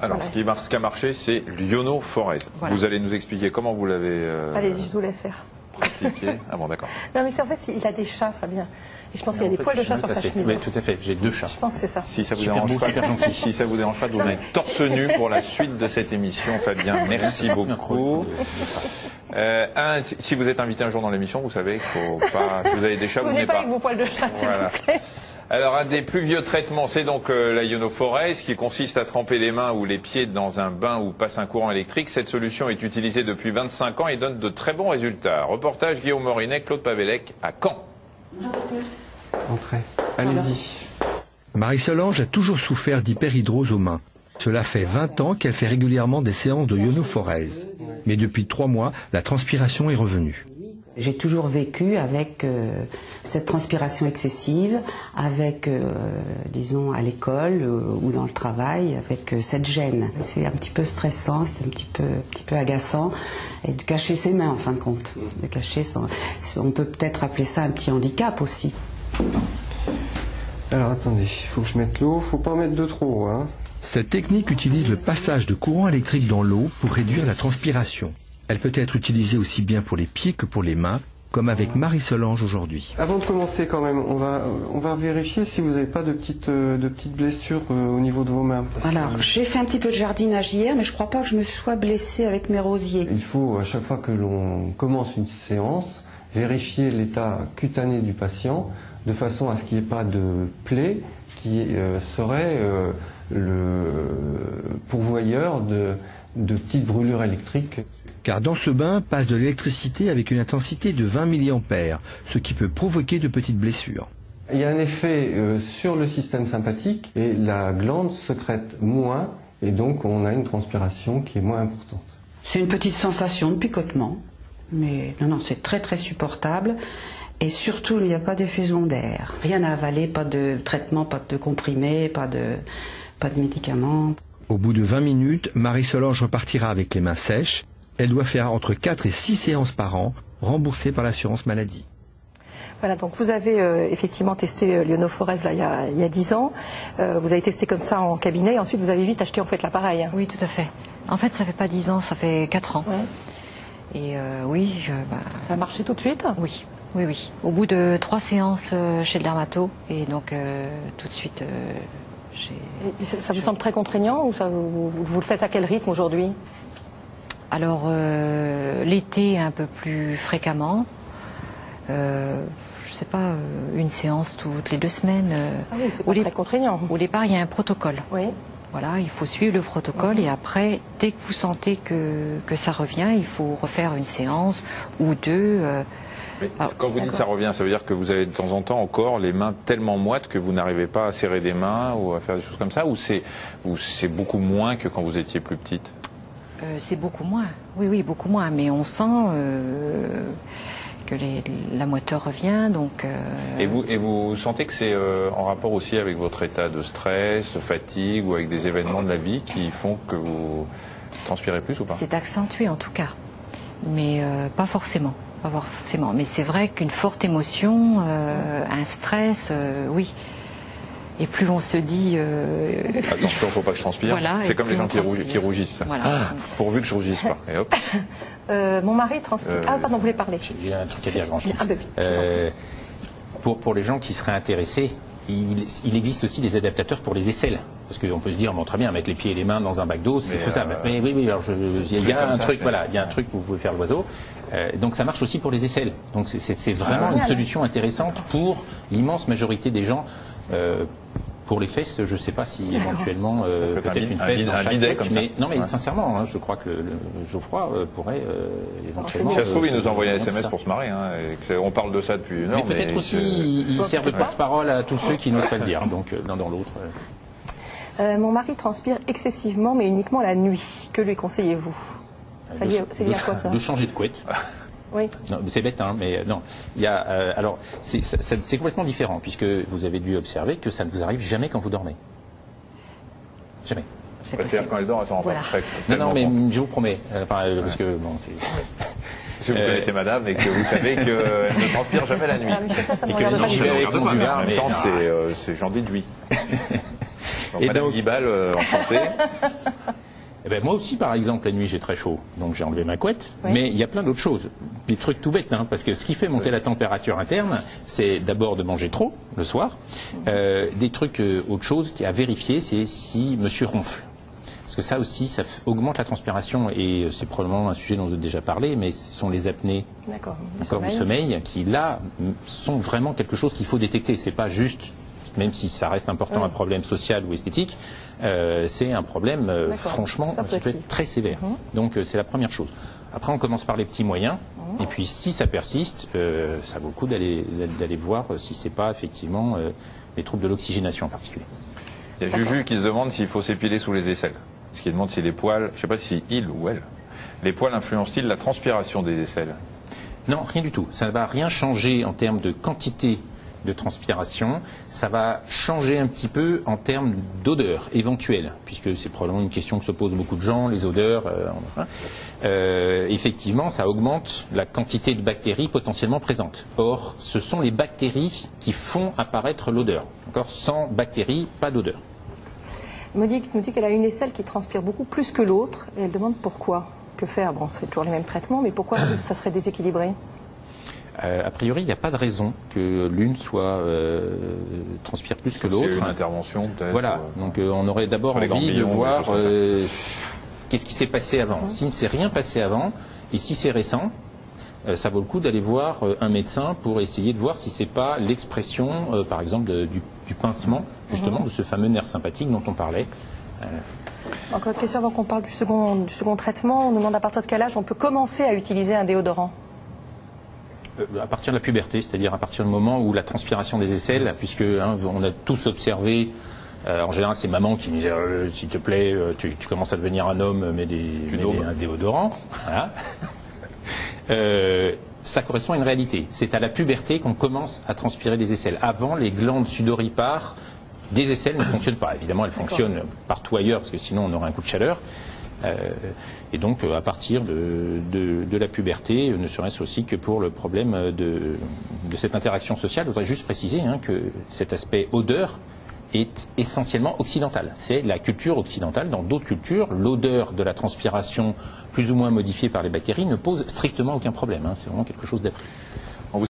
Alors, voilà. Ce qui a marché, c'est l'ionophorèse. Voilà. Vous allez nous expliquer comment vous l'avez... Allez-y, je vous laisse faire. Pratiqué. Ah bon, d'accord. Non, mais c'est en fait, il a des chats, Fabien. Et je pense qu'il y a des poils de chat sur sa chemise. Oui, tout à fait. J'ai 2 chats. Je pense que c'est ça. Si ça vous dérange pas, si ça vous dérange pas, de vous mettre torse nu pour la suite de cette émission, Fabien. Merci beaucoup. Si vous êtes invité un jour dans l'émission, vous savez qu'il ne faut pas... Si vous avez des chats, vous venez pas. Avec vos poils de chat, s'il vous plaît. Alors, un des plus vieux traitements, c'est donc la ionophorèse, qui consiste à tremper les mains ou les pieds dans un bain où passe un courant électrique. Cette solution est utilisée depuis 25 ans et donne de très bons résultats. Reportage Guillaume Morinet, Claude Pavellec à Caen. Entrez, allez-y. Marie-Solange a toujours souffert d'hyperhidrose aux mains. Cela fait 20 ans qu'elle fait régulièrement des séances de ionophorèse. Mais depuis 3 mois, la transpiration est revenue. J'ai toujours vécu avec cette transpiration excessive, avec, disons, à l'école ou dans le travail, avec cette gêne. C'est un petit peu stressant, c'est un petit peu agaçant, et de cacher ses mains en fin de compte. De cacher on peut peut-être appeler ça un petit handicap aussi. Alors attendez, il faut que je mette l'eau, faut pas mettre de trop, hein. Cette technique utilise le passage de courant électrique dans l'eau pour réduire la transpiration. Elle peut être utilisée aussi bien pour les pieds que pour les mains, comme avec Marie-Solange aujourd'hui. Avant de commencer quand même, on va vérifier si vous n'avez pas de petites blessures au niveau de vos mains. Alors, j'ai fait un petit peu de jardinage hier, mais je ne crois pas que je me sois blessée avec mes rosiers. Il faut, à chaque fois que l'on commence une séance, vérifier l'état cutané du patient, de façon à ce qu'il n'y ait pas de plaie qui serait le pourvoyeur de petites brûlures électriques. Car dans ce bain passe de l'électricité avec une intensité de 20 mA, ce qui peut provoquer de petites blessures. Il y a un effet sur le système sympathique et la glande sécrète moins et donc on a une transpiration qui est moins importante. C'est une petite sensation de picotement, mais non, c'est très très supportable et surtout il n'y a pas d'effet secondaire. Rien à avaler, pas de traitement, pas de comprimés, pas de médicaments. Au bout de 20 minutes, Marie-Solange repartira avec les mains sèches. Elle doit faire entre 4 et 6 séances par an, remboursées par l'assurance maladie. Voilà, donc vous avez effectivement testé l'ionophorèse là, il y a 10 ans. Vous avez testé comme ça en cabinet et ensuite vous avez vite acheté en fait l'appareil. Hein. Oui, tout à fait. En fait, ça fait pas 10 ans, ça fait 4 ans. Ouais. Et oui, ça a marché tout de suite? Oui, oui, oui. Au bout de 3 séances chez le dermato, et donc tout de suite... Ça vous semble très contraignant ou ça, vous le faites à quel rythme aujourd'hui? Alors, l'été un peu plus fréquemment. Je sais pas, une séance toutes les 2 semaines. Ah oui, c'est pas très contraignant. Au départ, il y a un protocole. Oui. Voilà, il faut suivre le protocole et après, dès que vous sentez que ça revient, il faut refaire une séance ou 2. Mais quand vous dites ça revient, ça veut dire que vous avez de temps en temps encore les mains tellement moites que vous n'arrivez pas à serrer des mains ou à faire des choses comme ça, ou c'est beaucoup moins que quand vous étiez plus petite? C'est beaucoup moins, oui, beaucoup moins, mais on sent que la moiteur revient, donc... Et vous sentez que c'est en rapport aussi avec votre état de stress, de fatigue ou avec des événements de la vie qui font que vous transpirez plus ou pas? C'est accentué en tout cas, mais pas forcément. Pas forcément, mais c'est vrai qu'une forte émotion, un stress, oui. Et plus on se dit... attention, faut pas que je transpire. Voilà, c'est comme les gens qui rougissent. Voilà. Pourvu que je rougisse pas. Et hop. Mon mari transpire. Ah, pardon, vous voulez parler? J'ai un truc à dire quand je dis. Ah, pour les gens qui seraient intéressés, il existe aussi des adaptateurs pour les aisselles. Parce qu'on peut se dire, bon, très bien, mettre les pieds et les mains dans un bac d'eau, c'est faisable. Mais oui, alors il y a un truc, voilà, il y a un truc où vous pouvez faire l'oiseau. Donc ça marche aussi pour les aisselles. Donc c'est vraiment une solution intéressante pour l'immense majorité des gens. Pour les fesses, je ne sais pas si éventuellement peut-être une fesse dans chaque bec, mais non, mais sincèrement, hein, je crois que le Geoffroy pourrait éventuellement. Si ça se trouve, il nous envoie un SMS pour se marrer. Hein, on parle de ça depuis une heure. Mais peut-être aussi, il sert de porte-parole à tous ceux qui n'osent pas le dire. Donc l'un dans l'autre. Mon mari transpire excessivement, mais uniquement la nuit. Que lui conseillez-vous? C'est lié à quoi ça? De changer de couette. Oui. C'est bête, hein, mais non. Il y a, alors, c'est complètement différent, puisque vous avez dû observer que ça ne vous arrive jamais quand vous dormez. Jamais. C'est-à-dire quand elle dort, elle s'en rend pas très. Non, mais je vous promets. Enfin, parce que bon, c'est. Si vous connaissez madame et que vous savez qu'elle ne transpire jamais la nuit. Ah, ça et que j'y vais avec mon buvard, en même temps, j'en déduis. Donc, Madame Guibal, enchantée. Eh ben, moi aussi, par exemple, la nuit, j'ai très chaud, donc j'ai enlevé ma couette. Oui. Mais il y a plein d'autres choses. Des trucs tout bêtes, hein, parce que ce qui fait monter la température interne, c'est d'abord de manger trop le soir. Des trucs, autre chose à vérifier, c'est si monsieur ronfle. Parce que ça aussi, ça augmente la transpiration, et c'est probablement un sujet dont vous avez déjà parlé, mais ce sont les apnées du sommeil qui, là, sont vraiment quelque chose qu'il faut détecter. C'est pas juste, même si ça reste important, un problème social ou esthétique, c'est un problème, franchement, qui peut être très sévère. Donc, c'est la première chose. Après, on commence par les petits moyens, et puis si ça persiste, ça vaut le coup d'aller voir si c'est pas effectivement les troubles de l'oxygénation en particulier. Il y a Juju qui se demande s'il faut s'épiler sous les aisselles. Parce qu'il demande si les poils, je ne sais pas si il ou elle, les poils influencent-ils la transpiration des aisselles? Non, rien du tout. Ça ne va rien changer en termes de quantité de transpiration. Ça va changer un petit peu en termes d'odeur éventuelle, puisque c'est probablement une question que se posent beaucoup de gens, les odeurs. Effectivement, ça augmente la quantité de bactéries potentiellement présentes. Or, ce sont les bactéries qui font apparaître l'odeur. Sans bactéries, pas d'odeur. Monique nous dit qu'elle a une aisselle qui transpire beaucoup plus que l'autre, et elle demande pourquoi. Que faire? Bon, c'est toujours les mêmes traitements, mais pourquoi ça serait déséquilibré? A priori, il n'y a pas de raison que l'une soit transpire plus que l'autre. C'est une intervention peut-être. Voilà, donc on aurait d'abord envie de voir qu'est-ce qui s'est passé avant. S'il ne s'est rien passé avant, et si c'est récent, ça vaut le coup d'aller voir un médecin pour essayer de voir si c'est pas l'expression, par exemple, du pincement, justement, de ce fameux nerf sympathique dont on parlait. Encore une question avant qu'on parle du second traitement. On nous demande à partir de quel âge on peut commencer à utiliser un déodorant? À partir de la puberté, c'est-à-dire à partir du moment où la transpiration des aisselles, puisque on a tous observé, en général c'est maman qui disait s'il te plaît, tu commences à devenir un homme, mets un déodorant. Voilà. Ça correspond à une réalité. C'est à la puberté qu'on commence à transpirer des aisselles. Avant, les glandes sudoripares des aisselles ne fonctionnent pas. Évidemment, elles fonctionnent partout ailleurs, parce que sinon on aurait un coup de chaleur. Et donc, à partir de la puberté, ne serait-ce aussi que pour le problème de cette interaction sociale, je voudrais juste préciser que cet aspect odeur est essentiellement occidental. C'est la culture occidentale. Dans d'autres cultures, l'odeur de la transpiration plus ou moins modifiée par les bactéries ne pose strictement aucun problème. C'est vraiment quelque chose d'appris.